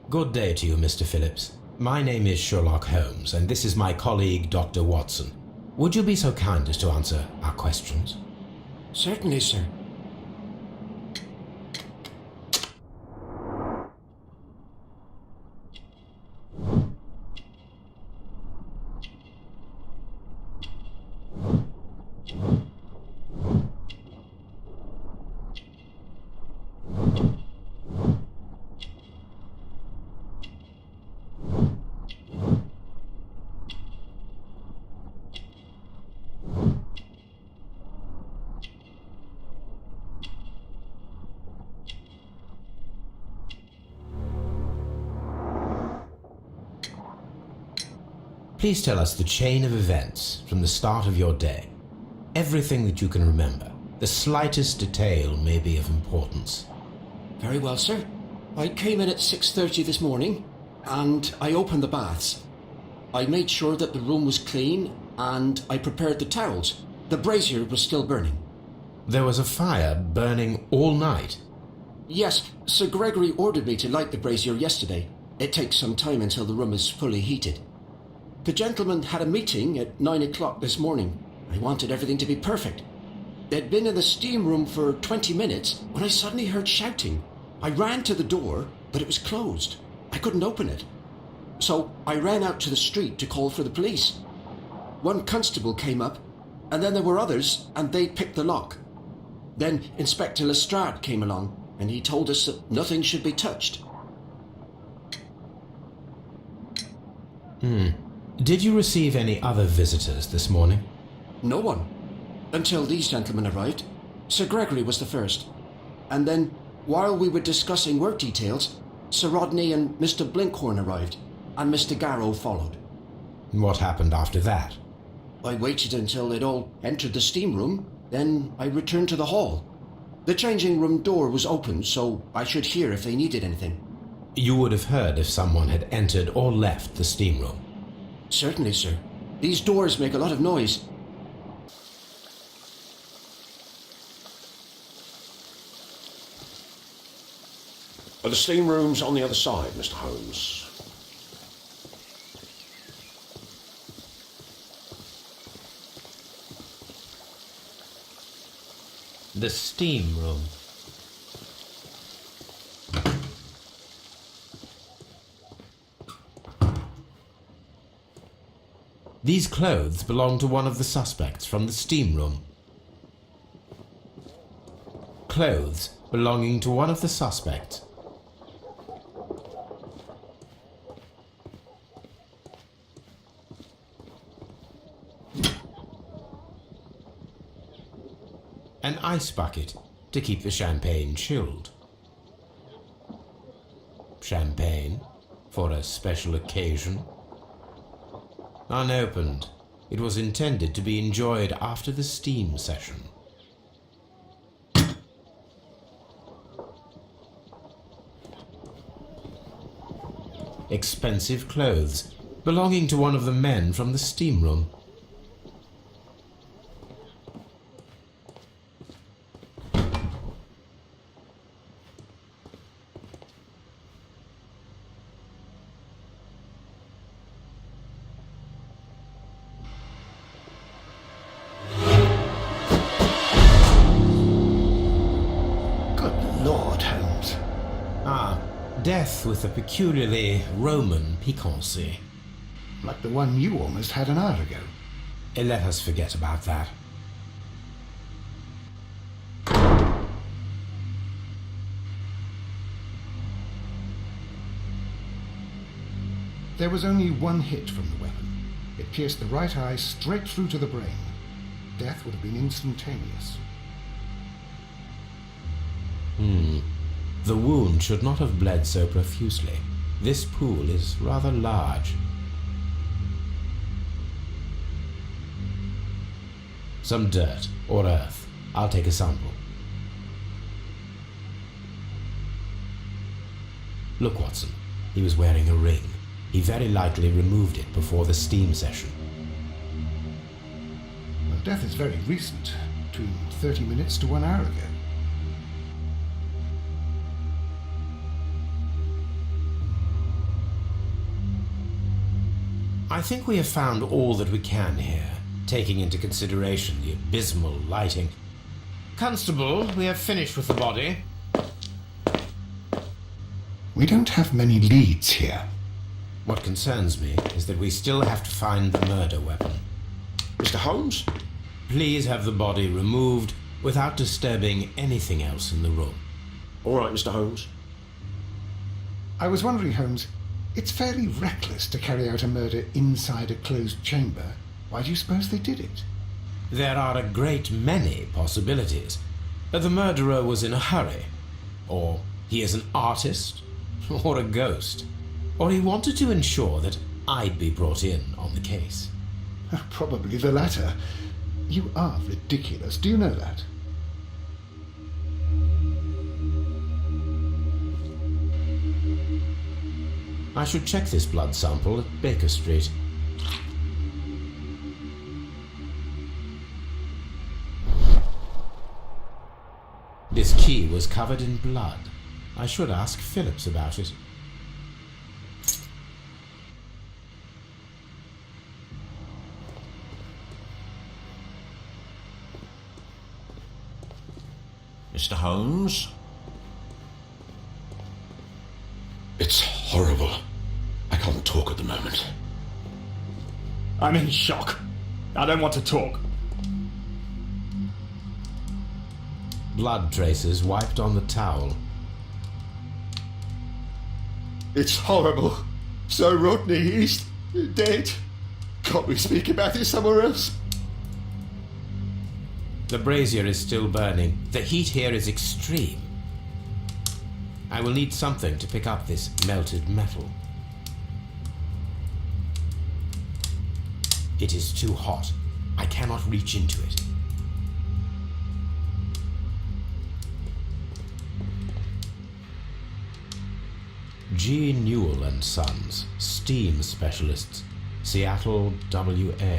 Good day to you, Mr. Phillips. My name is Sherlock Holmes, and this is my colleague, Dr. Watson. Would you be so kind as to answer our questions? Certainly, sir. Please tell us the chain of events from the start of your day. Everything that you can remember. The slightest detail may be of importance. Very well, sir. I came in at 6:30 this morning, and I opened the baths. I made sure that the room was clean, and I prepared the towels. The brazier was still burning. There was a fire burning all night. Yes, Sir Gregory ordered me to light the brazier yesterday. It takes some time until the room is fully heated. The gentleman had a meeting at 9 o'clock this morning. I wanted everything to be perfect. They'd been in the steam room for 20 minutes when I suddenly heard shouting. I ran to the door, but it was closed. I couldn't open it. So I ran out to the street to call for the police. One constable came up, and then there were others, and they picked the lock. Then Inspector Lestrade came along, and he told us that nothing should be touched. Did you receive any other visitors this morning? No one. Until these gentlemen arrived. Sir Gregory was the first. And then, while we were discussing work details, Sir Rodney and Mr. Blinkhorn arrived, and Mr. Garrow followed. What happened after that? I waited until they'd all entered the steam room, then I returned to the hall. The changing room door was open, so I should hear if they needed anything. You would have heard if someone had entered or left the steam room. Certainly, sir. These doors make a lot of noise. The steam room's on the other side, Mr. Holmes. The steam room. These clothes belong to one of the suspects from the steam room. Clothes belonging to one of the suspects. An ice bucket to keep the champagne chilled. Champagne for a special occasion. Unopened, it was intended to be enjoyed after the steam session. Expensive clothes belonging to one of the men from the steam room. Lord, Holmes. Death with a peculiarly Roman piquancy. Like the one you almost had an hour ago. Let us forget about that. There was only one hit from the weapon. It pierced the right eye straight through to the brain. Death would have been instantaneous. The wound should not have bled so profusely. This pool is rather large. Some dirt or earth. I'll take a sample. Look, Watson. He was wearing a ring. He very likely removed it before the steam session. Well, death is very recent, between 30 minutes to 1 hour ago. I think we have found all that we can here, taking into consideration the abysmal lighting. Constable, we have finished with the body. We don't have many leads here. What concerns me is that we still have to find the murder weapon. Mr. Holmes? Please have the body removed without disturbing anything else in the room. All right, Mr. Holmes. I was wondering, Holmes, it's fairly reckless to carry out a murder inside a closed chamber. Why do you suppose they did it? There are a great many possibilities. The murderer was in a hurry, or he is an artist, or a ghost, or he wanted to ensure that I'd be brought in on the case. Probably the latter. You are ridiculous, do you know that? I should check this blood sample at Baker Street. This key was covered in blood. I should ask Phillips about it. Mr. Holmes? It's horrible. I can't talk at the moment. I'm in shock. I don't want to talk. Blood traces wiped on the towel. It's horrible. So Rodney, he's dead. Can't we speak about it somewhere else? The brazier is still burning. The heat here is extreme. I will need something to pick up this melted metal. It is too hot. I cannot reach into it. G. Newell and Sons, steam specialists, Seattle, WA.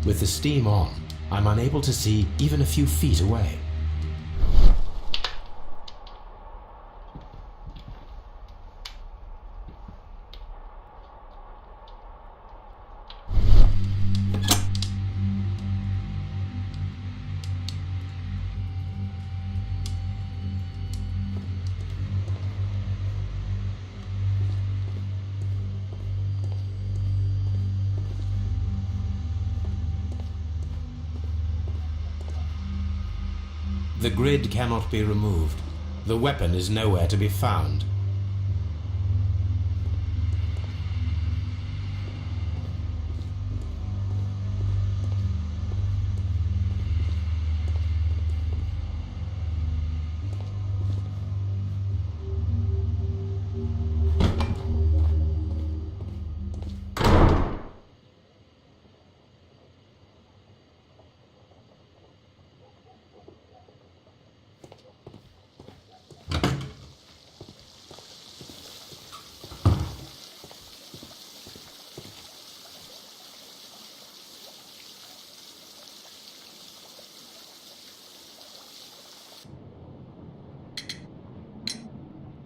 With the steam on, I'm unable to see even a few feet away. The grid cannot be removed. The weapon is nowhere to be found.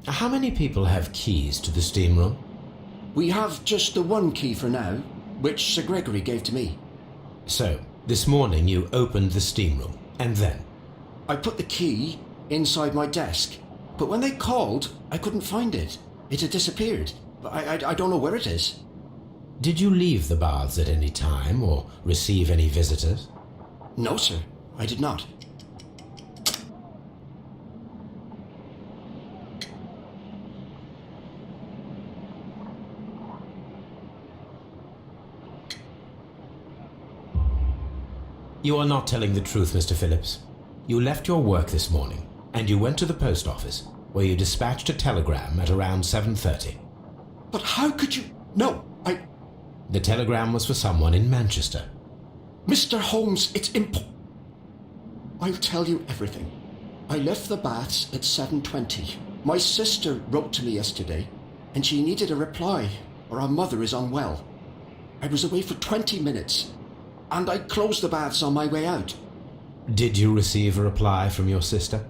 How many people have keys to the steam room? We have just the one key for now, which Sir Gregory gave to me. So, this morning you opened the steam room, and then? I put the key inside my desk, but when they called, I couldn't find it. It had disappeared. I don't know where it is. Did you leave the baths at any time, or receive any visitors? No, sir, I did not. You are not telling the truth, Mr. Phillips. You left your work this morning, and you went to the post office, where you dispatched a telegram at around 7:30. But how could you... No, The telegram was for someone in Manchester. Mr. Holmes, it's I'll tell you everything. I left the baths at 7:20. My sister wrote to me yesterday, and she needed a reply, or our mother is unwell. I was away for 20 minutes, and I closed the baths on my way out. Did you receive a reply from your sister?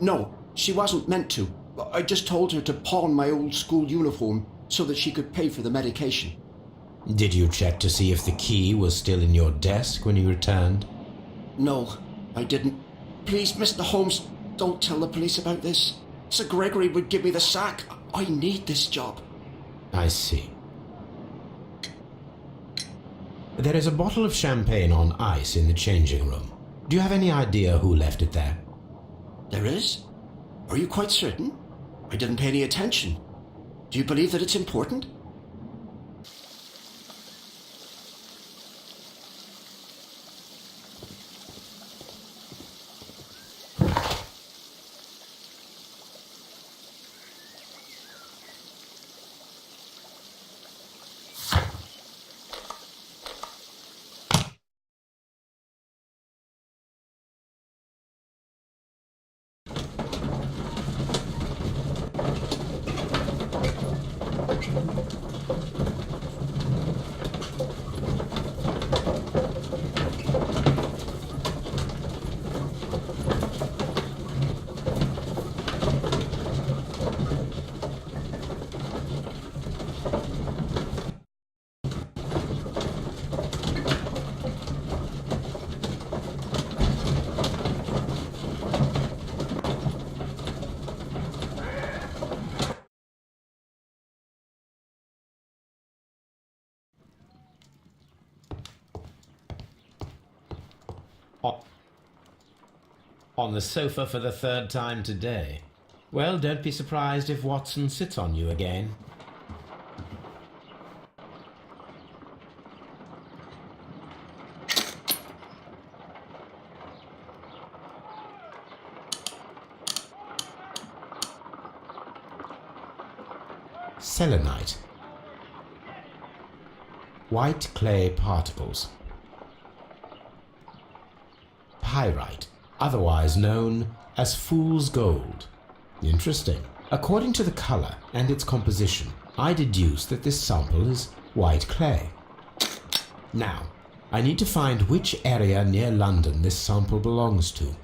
No, She wasn't meant to. I just told her to pawn my old school uniform so that she could pay for the medication. Did you check to see if the key was still in your desk when you returned? No, I didn't. Please, Mr. Holmes, don't tell the police about this. Sir Gregory would give me the sack. I need this job. I see. There is a bottle of champagne on ice in the changing room. Do you have any idea who left it there? There is? Are you quite certain? I didn't pay any attention. Do you believe that it's important? On the sofa for the third time today. Well, don't be surprised if Watson sits on you again. Selenite. White clay particles. Pyrite, otherwise known as fool's gold. Interesting. According to the color and its composition, I deduce that this sample is white clay. Now, I need to find which area near London this sample belongs to.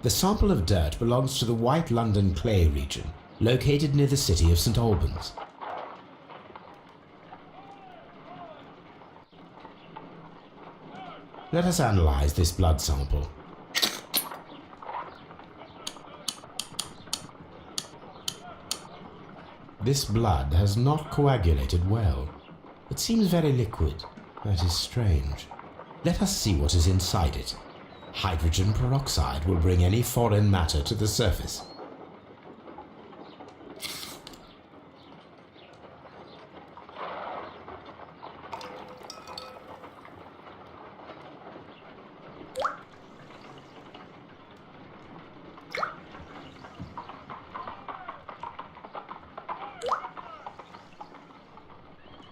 The sample of dirt belongs to the White London clay region, located near the city of St. Albans. Let us analyze this blood sample. This blood has not coagulated well. It seems very liquid. That is strange. Let us see what is inside it. Hydrogen peroxide will bring any foreign matter to the surface.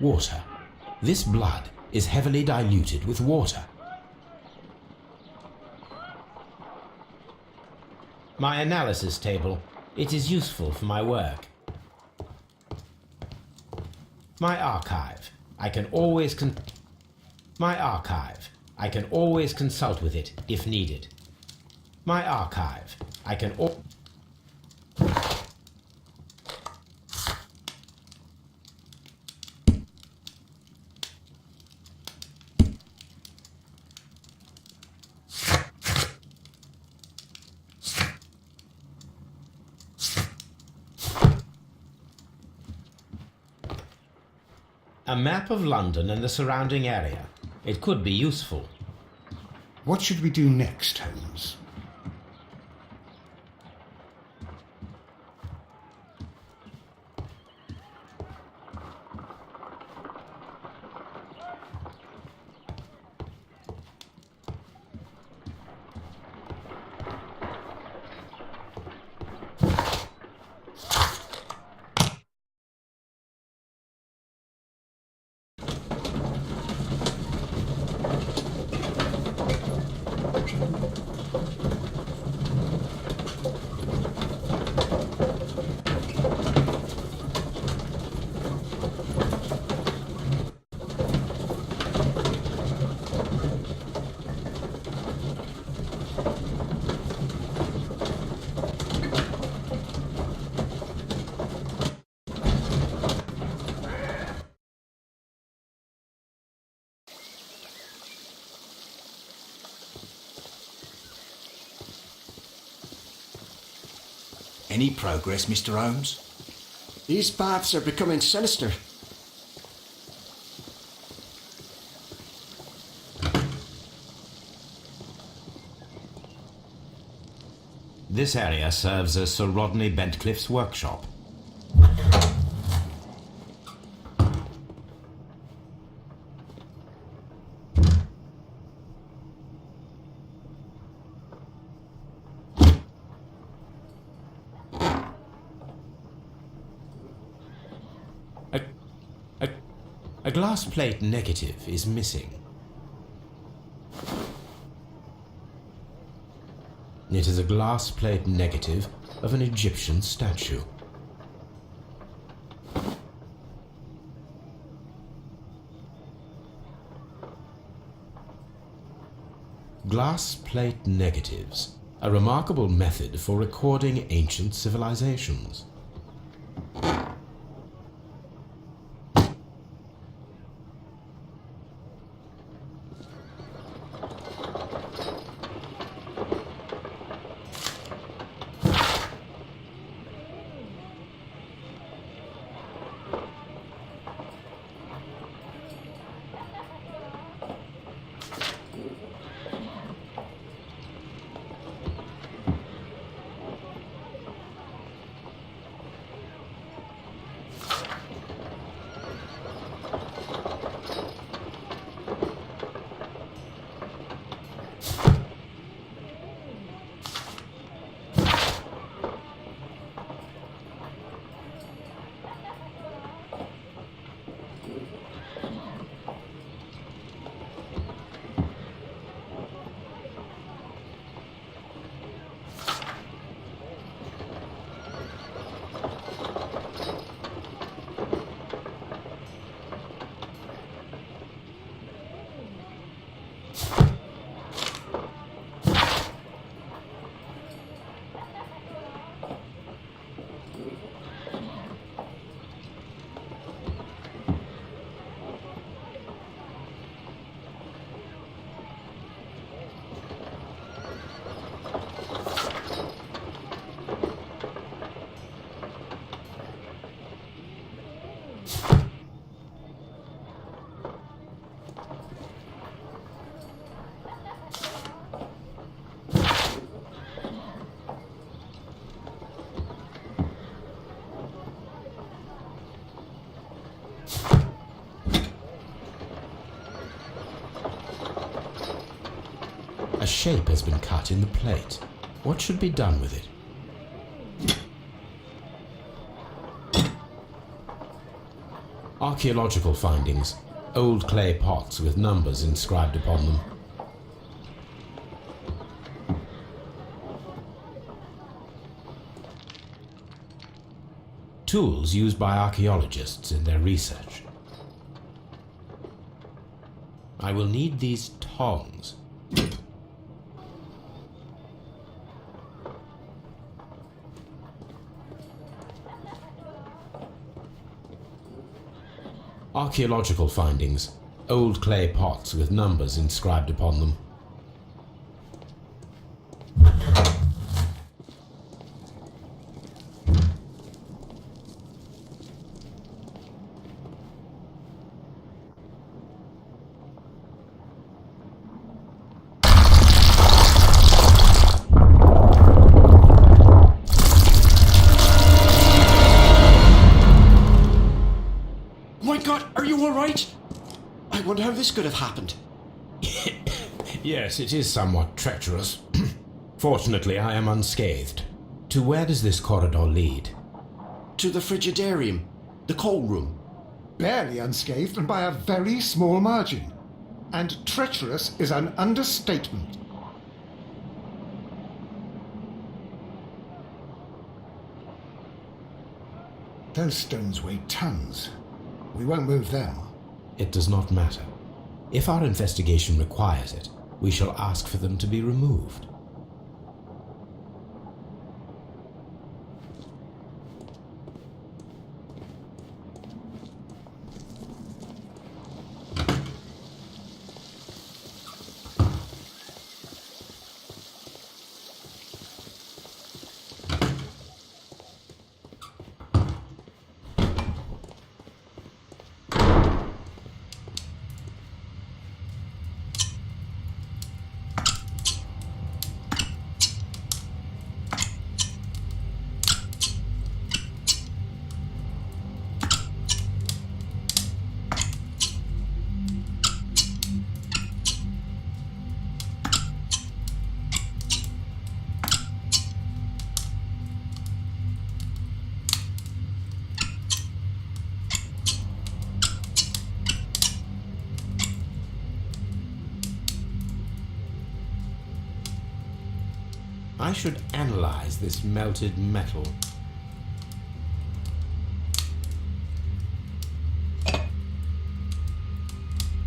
Water. This blood is heavily diluted with water. My analysis table. It is useful for my work. My archive. I can always consult with it if needed. My archive. I can A map of London and the surrounding area. It could be useful. What should we do next, Holmes? Any progress, Mr. Holmes? These baths are becoming sinister. This area serves as Sir Rodney Bentcliffe's workshop. A glass plate negative is missing. It is a glass plate negative of an Egyptian statue. Glass plate negatives, a remarkable method for recording ancient civilizations. A shape has been cut in the plate. What should be done with it? Archaeological findings. Old clay pots with numbers inscribed upon them. Tools used by archaeologists in their research. I will need these tongs. Archaeological findings. Old clay pots with numbers inscribed upon them. I wonder how this could have happened. Yes, it is somewhat treacherous. Fortunately, I am unscathed. To where does this corridor lead? To the frigidarium, the coal room. Barely unscathed and by a very small margin. And treacherous is an understatement. Those stones weigh tons. We won't move them. It does not matter. If our investigation requires it, we shall ask for them to be removed. I should analyze this melted metal.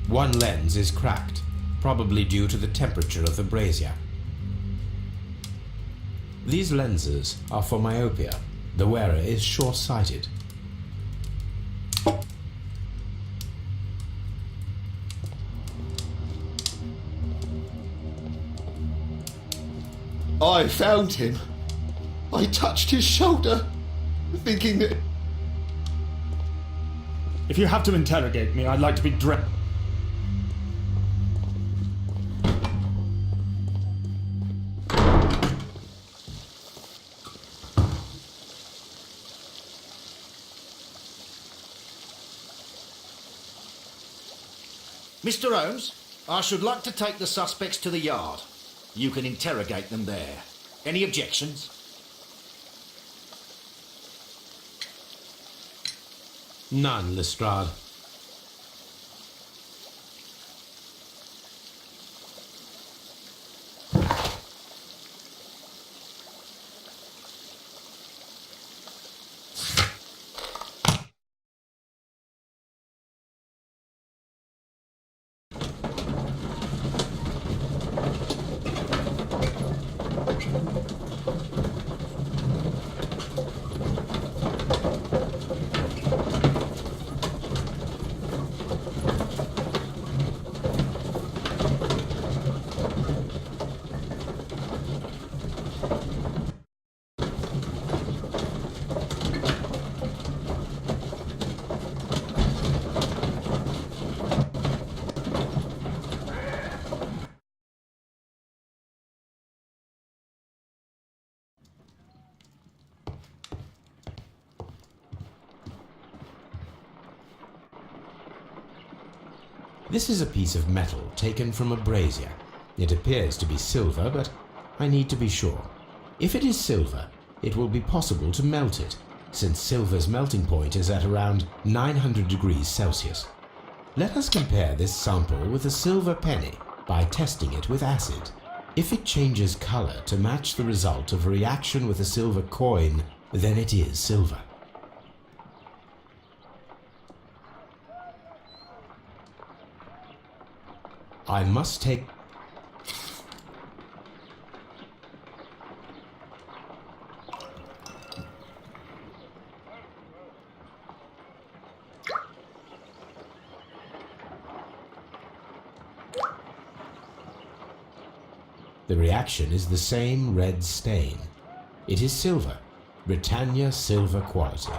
One lens is cracked, probably due to the temperature of the brazier. These lenses are for myopia. The wearer is short-sighted. I found him. I touched his shoulder, thinking that... If you have to interrogate me, I'd like to be dressed. Mr. Holmes, I should like to take the suspects to the yard. You can interrogate them there. Any objections? None, Lestrade. This is a piece of metal taken from a brazier. It appears to be silver, but I need to be sure. If it is silver, it will be possible to melt it, since silver's melting point is at around 900 degrees Celsius. Let us compare this sample with a silver penny by testing it with acid. If it changes color to match the result of a reaction with a silver coin, then it is silver. I must take... The reaction is the same red stain. It is silver, Britannia silver quality.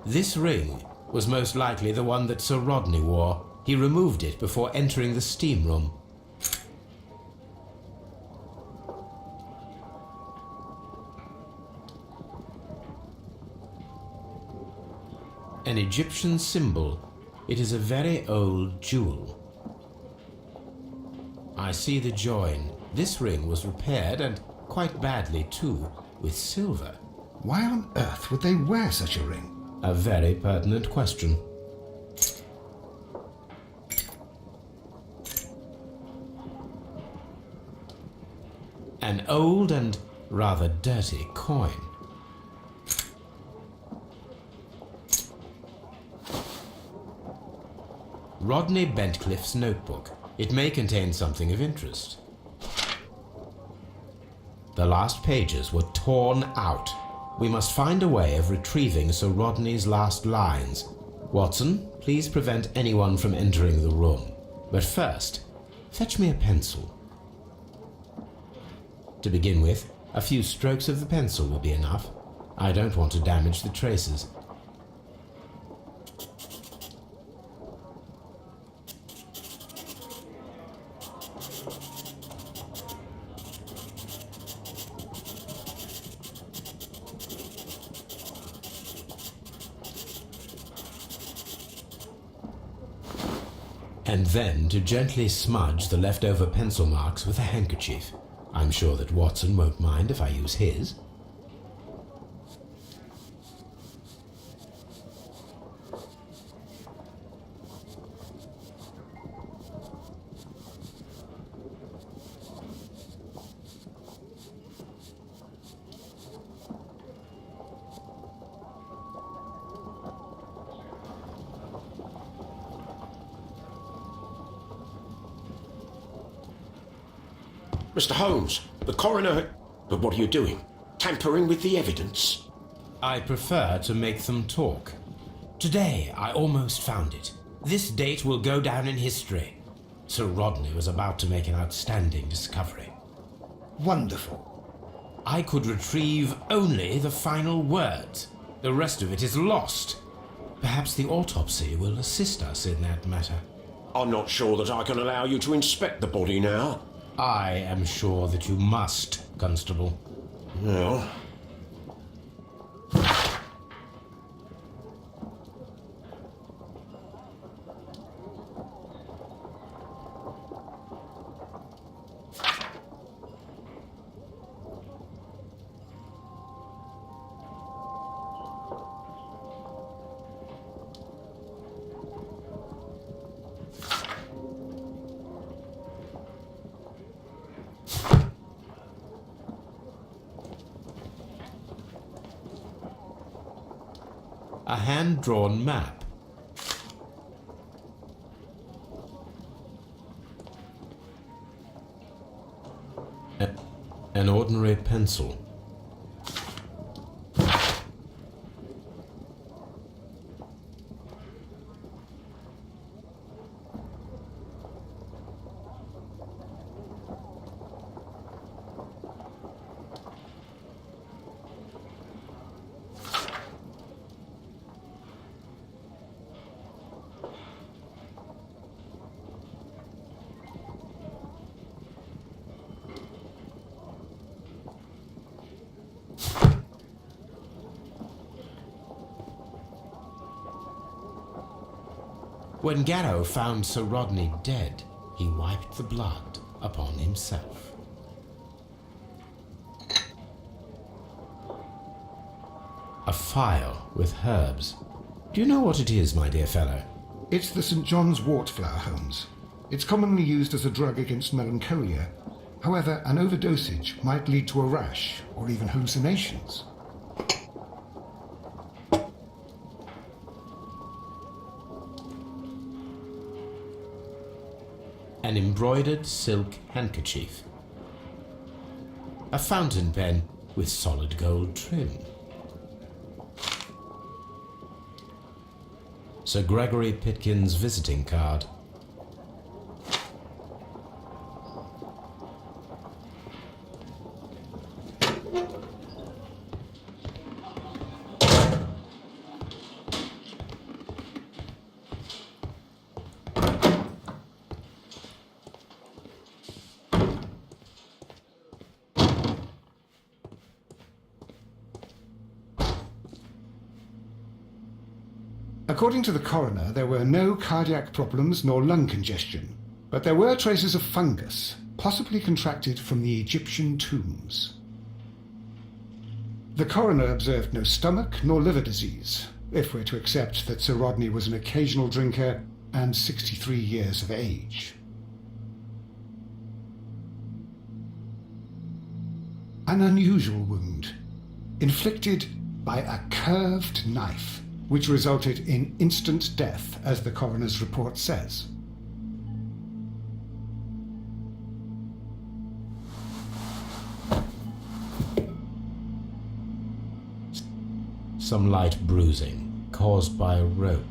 This ring was most likely the one that Sir Rodney wore. He removed it before entering the steam room. An Egyptian symbol. It is a very old jewel. I see the join. This ring was repaired, and quite badly too, with silver. Why on earth would they wear such a ring? A very pertinent question. An old and rather dirty coin. Rodney Bentcliffe's notebook. It may contain something of interest. The last pages were torn out. We must find a way of retrieving Sir Rodney's last lines. Watson, please prevent anyone from entering the room. But first, fetch me a pencil. To begin with, a few strokes of the pencil will be enough. I don't want to damage the traces. And then to gently smudge the leftover pencil marks with a handkerchief. I'm sure that Watson won't mind if I use his. Mr. Holmes, the coroner... But what are you doing? Tampering with the evidence? I prefer to make them talk. Today, I almost found it. This date will go down in history. Sir Rodney was about to make an outstanding discovery. Wonderful. I could retrieve only the final words. The rest of it is lost. Perhaps the autopsy will assist us in that matter. I'm not sure that I can allow you to inspect the body now. I am sure that you must, Constable. Well... A hand-drawn map. An ordinary pencil. When Garrow found Sir Rodney dead, he wiped the blood upon himself. A file with herbs. Do you know what it is, my dear fellow? It's the St. John's wort flower, Holmes. It's commonly used as a drug against melancholia. However, an overdosage might lead to a rash or even hallucinations. An embroidered silk handkerchief. A fountain pen with solid gold trim. Sir Gregory Pitkin's visiting card. According to the coroner, there were no cardiac problems nor lung congestion, but there were traces of fungus, possibly contracted from the Egyptian tombs. The coroner observed no stomach nor liver disease, if we're to accept that Sir Rodney was an occasional drinker and 63 years of age. An unusual wound, inflicted by a curved knife, which resulted in instant death, as the coroner's report says. Some light bruising caused by a rope.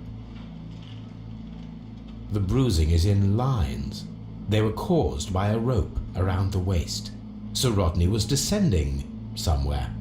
The bruising is in lines. They were caused by a rope around the waist. Sir Rodney was descending somewhere.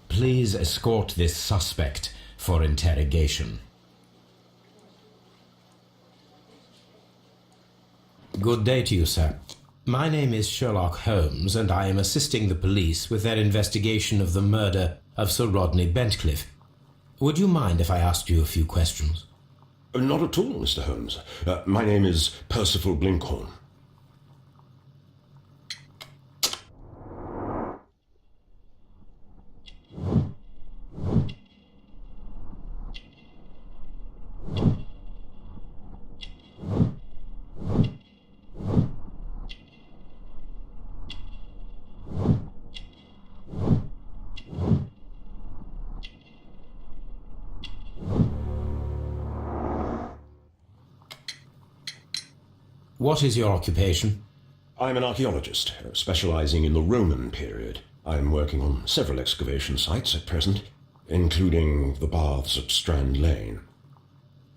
Please escort this suspect for interrogation. Good day to you, sir. My name is Sherlock Holmes, and I am assisting the police with their investigation of the murder of Sir Rodney Bentcliffe. Would you mind if I asked you a few questions? Not at all, Mr. Holmes. My name is Percival Blinkhorn. What is your occupation? I'm an archaeologist, specializing in the Roman period. I'm working on several excavation sites at present, including the baths at Strand Lane.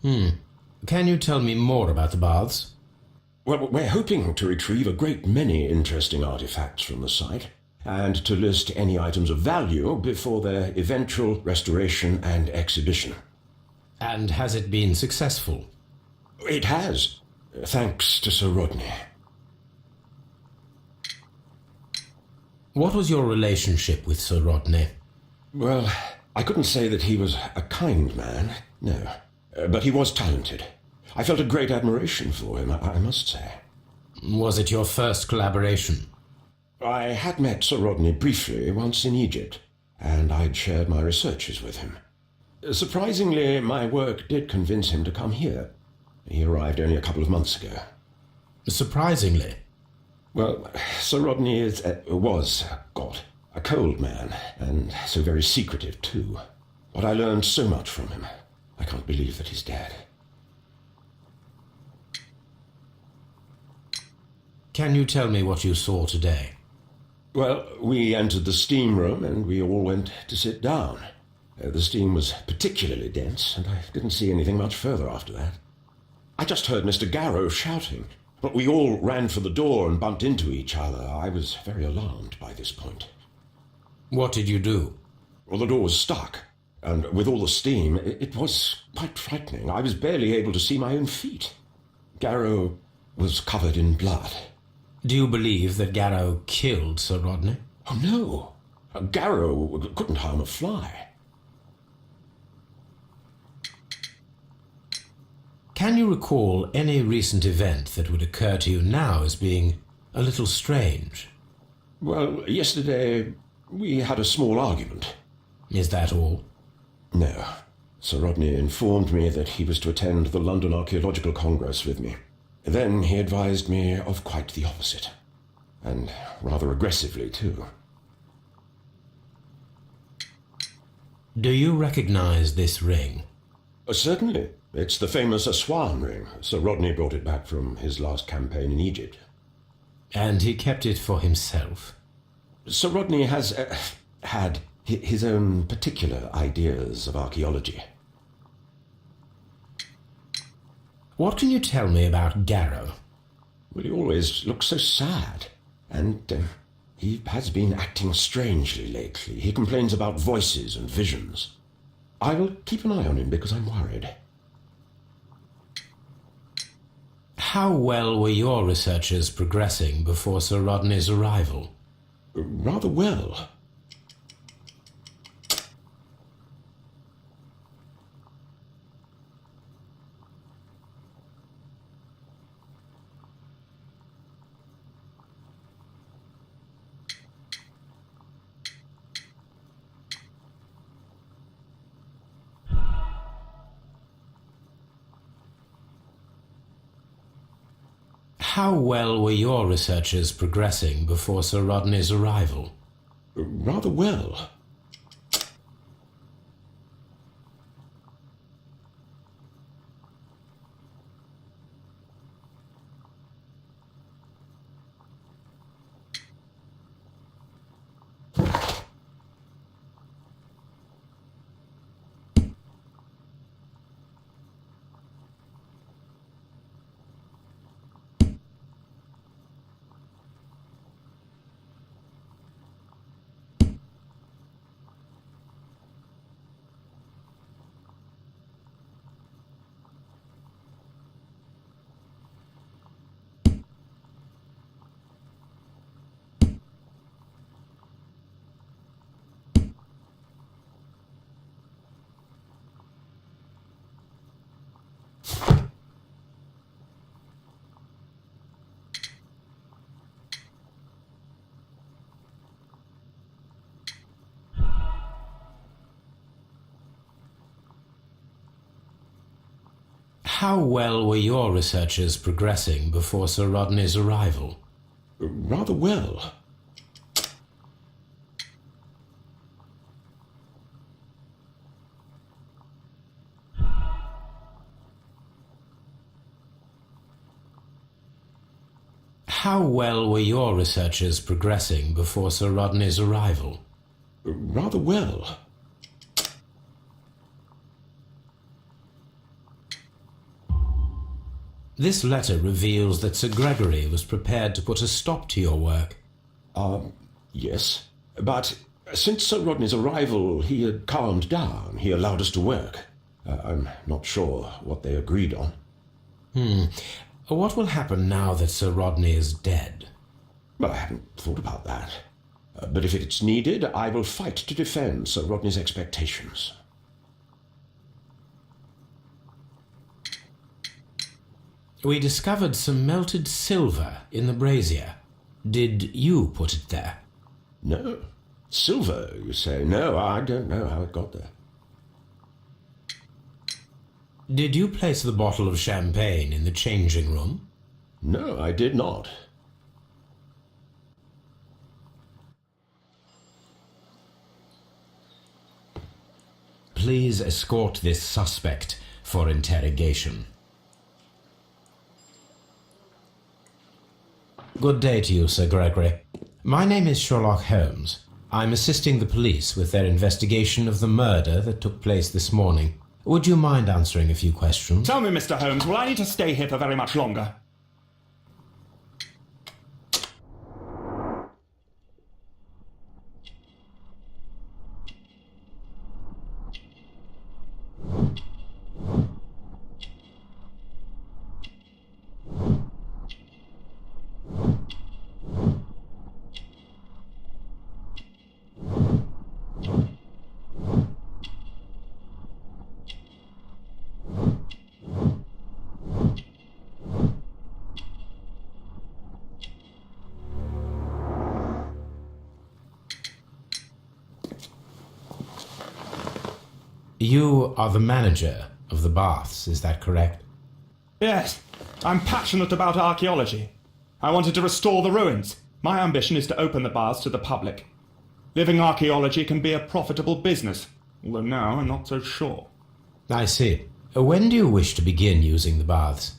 Can you tell me more about the baths? Well, we're hoping to retrieve a great many interesting artifacts from the site, and to list any items of value before their eventual restoration and exhibition. And has it been successful? It has, thanks to Sir Rodney. What was your relationship with Sir Rodney? Well, I couldn't say that he was a kind man, no. But he was talented. I felt a great admiration for him, I must say. Was it your first collaboration? I had met Sir Rodney briefly once in Egypt, and I'd shared my researches with him. Surprisingly, my work did convince him to come here. He arrived only a couple of months ago. Surprisingly? Well, Sir Rodney was a cold man, and so very secretive too. But I learned so much from him. I can't believe that he's dead. Can you tell me what you saw today? Well, we entered the steam room and we all went to sit down. The steam was particularly dense, and I didn't see anything much further after that. I just heard Mr. Garrow shouting, but we all ran for the door and bumped into each other. I was very alarmed by this point. What did you do? Well, the door was stuck, and with all the steam, it was quite frightening. I was barely able to see my own feet. Garrow was covered in blood. Do you believe that Garrow killed Sir Rodney? Oh, no. Garrow couldn't harm a fly. Can you recall any recent event that would occur to you now as being a little strange? Well, yesterday we had a small argument. Is that all? No. Sir Rodney informed me that he was to attend the London Archaeological Congress with me. Then he advised me of quite the opposite. And rather aggressively, too. Do you recognize this ring? Certainly. It's the famous Aswan ring. Sir Rodney brought it back from his last campaign in Egypt. And he kept it for himself? Sir Rodney has had his own particular ideas of archaeology. What can you tell me about Garrow? Well, he always looks so sad. And he has been acting strangely lately. He complains about voices and visions. I will keep an eye on him because I'm worried. How well were your researches progressing before Sir Rodney's arrival? Rather well. How well were your researches progressing before Sir Rodney's arrival? Rather well. How well were your researches progressing before Sir Rodney's arrival? Rather well. How well were your researches progressing before Sir Rodney's arrival? Rather well. This letter reveals that Sir Gregory was prepared to put a stop to your work. Yes. But since Sir Rodney's arrival, he had calmed down. He allowed us to work. I'm not sure what they agreed on. What will happen now that Sir Rodney is dead? Well, I haven't thought about that. But if it's needed, I will fight to defend Sir Rodney's expectations. We discovered some melted silver in the brazier. Did you put it there? No. Silver, you say? No, I don't know how it got there. Did you place the bottle of champagne in the changing room? No, I did not. Please escort this suspect for interrogation. Good day to you, Sir Gregory. My name is Sherlock Holmes. I'm assisting the police with their investigation of the murder that took place this morning. Would you mind answering a few questions? Tell me, Mr. Holmes, will I need to stay here for very much longer? You are the manager of the baths, is that correct? Yes, I'm passionate about archaeology. I wanted to restore the ruins. My ambition is to open the baths to the public. Living archaeology can be a profitable business, although now I'm not so sure. I see. When do you wish to begin using the baths?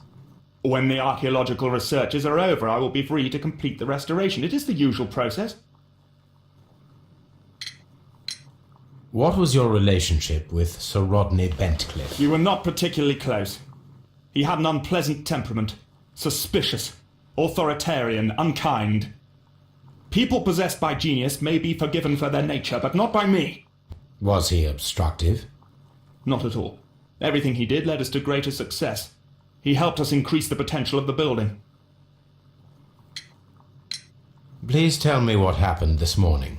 When the archaeological researches are over, I will be free to complete the restoration. It is the usual process. What was your relationship with Sir Rodney Bentcliffe? We were not particularly close. He had an unpleasant temperament, suspicious, authoritarian, unkind. People possessed by genius may be forgiven for their nature, but not by me. Was he obstructive? Not at all. Everything he did led us to greater success. He helped us increase the potential of the building. Please tell me what happened this morning.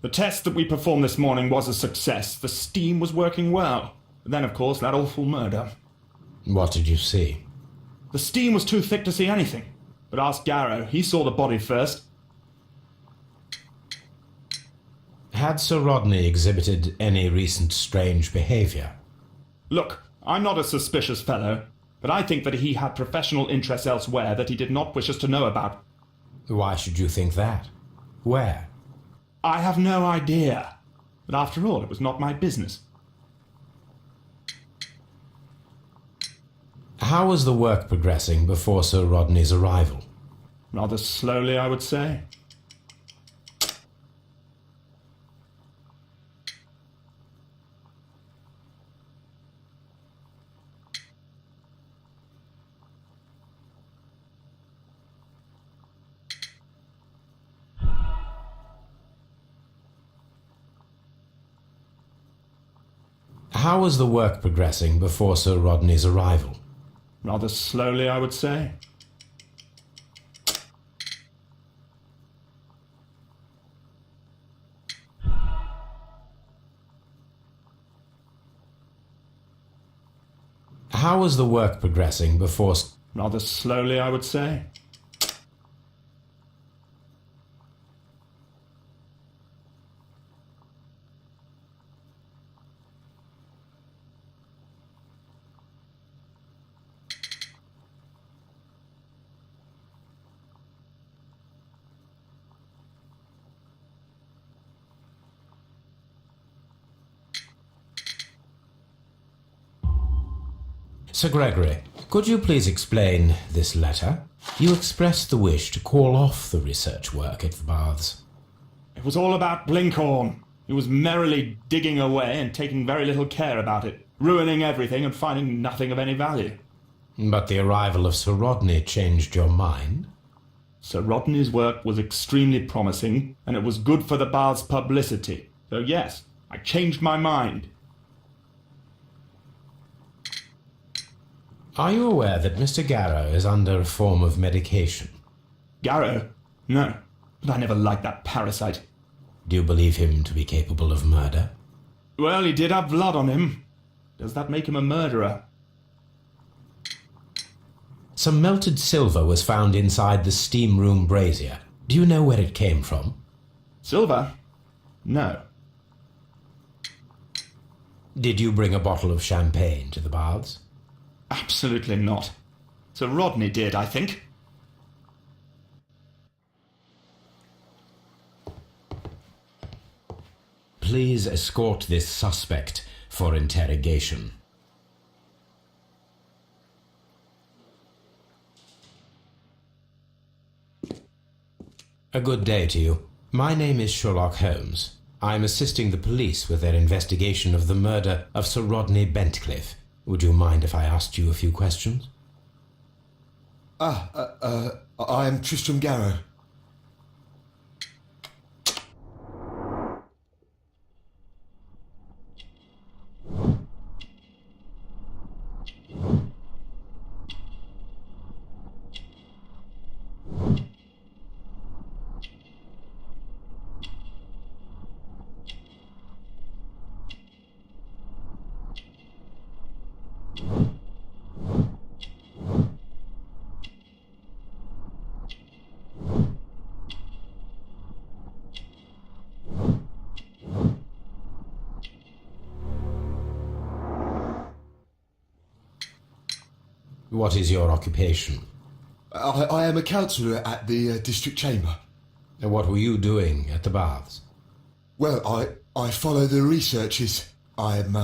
The test that we performed this morning was a success. The steam was working well. Then, of course, that awful murder. What did you see? The steam was too thick to see anything. But ask Garrow. He saw the body first. Had Sir Rodney exhibited any recent strange behavior? Look, I'm not a suspicious fellow, but I think that he had professional interests elsewhere that he did not wish us to know about. Why should you think that? Where? I have no idea. But after all, it was not my business. How was the work progressing before Sir Rodney's arrival? Rather slowly, I would say. How was the work progressing before Sir Rodney's arrival? Rather slowly, I would say. How was the work progressing before... Rather slowly, I would say. Sir Gregory, could you please explain this letter? You expressed the wish to call off the research work at the baths. It was all about Blinkhorn. He was merrily digging away and taking very little care about it, ruining everything and finding nothing of any value. But the arrival of Sir Rodney changed your mind? Sir Rodney's work was extremely promising, and it was good for the bath's publicity. So yes, I changed my mind. Are you aware that Mr. Garrow is under a form of medication? Garrow? No, but I never liked that parasite. Do you believe him to be capable of murder? Well, he did have blood on him. Does that make him a murderer? Some melted silver was found inside the steam room brazier. Do you know where it came from? Silver? No. Did you bring a bottle of champagne to the baths? Absolutely not. Sir Rodney did, I think. Please escort this suspect for interrogation. A good day to you. My name is Sherlock Holmes. I'm assisting the police with their investigation of the murder of Sir Rodney Bentcliffe. Would you mind if I asked you a few questions? I am Tristram Garrow. What is your occupation? I am a counsellor at the district chamber. And what were you doing at the baths? Well, I follow the researches. I'm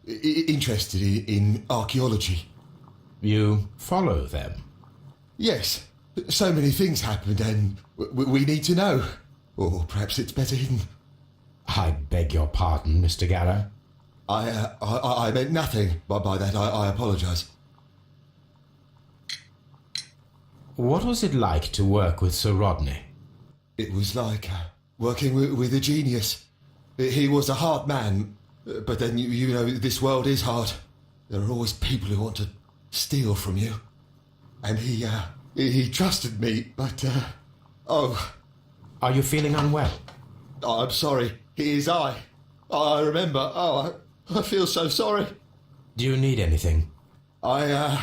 interested in archaeology. You follow them? Yes, so many things happened and we need to know. Or perhaps it's better hidden. I beg your pardon, Mr. Garrow. I meant nothing by that. I apologise. What was it like to work with Sir Rodney? It was like working with a genius. He was a hard man, but then, you know, this world is hard. There are always people who want to steal from you. And he trusted me, but, oh... Are you feeling unwell? Oh, I'm sorry. It is I. I remember. Oh, I feel so sorry. Do you need anything? I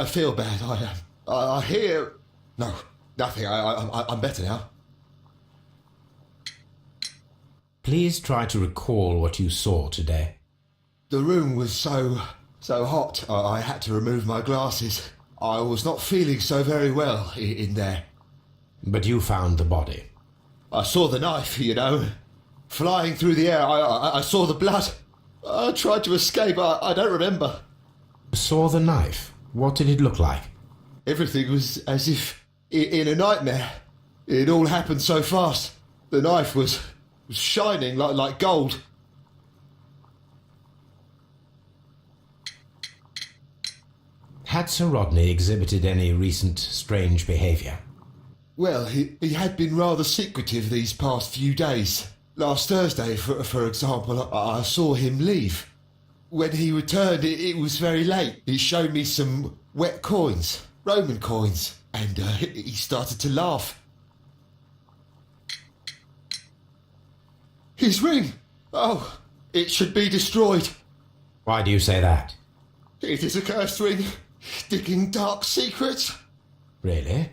feel bad. I hear... No, nothing. I'm better now. Please try to recall what you saw today. The room was so hot, I had to remove my glasses. I was not feeling so very well in there. But you found the body. I saw the knife, you know, flying through the air. I saw the blood. I tried to escape. I don't remember. Saw the knife? What did it look like? Everything was as if in a nightmare. It all happened so fast. The knife was shining like gold. Had Sir Rodney exhibited any recent strange behaviour? Well, he had been rather secretive these past few days. Last Thursday, for example, I saw him leave. When he returned, it was very late. He showed me some wet coins, Roman coins, and he started to laugh. His ring! Oh, it should be destroyed. Why do you say that? It is a cursed ring, digging dark secrets. Really?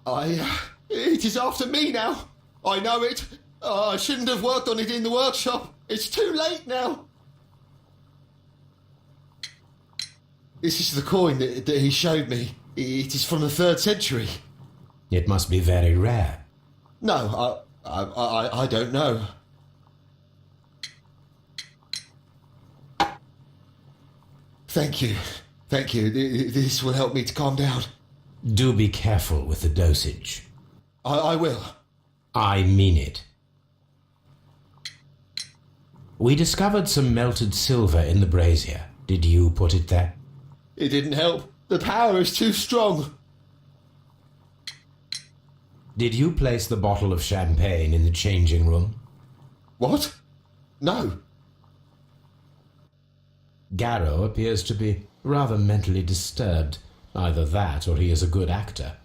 It is after me now. I know it. I shouldn't have worked on it in the workshop. It's too late now. This is the coin that he showed me. It is from the 3rd century. It must be very rare. No, I don't know. Thank you. Thank you. This will help me to calm down. Do be careful with the dosage. I will. I mean it. We discovered some melted silver in the brazier. Did you put it there? It didn't help. The power is too strong. Did you place the bottle of champagne in the changing room? What? No. Garrow appears to be rather mentally disturbed. Either that or he is a good actor.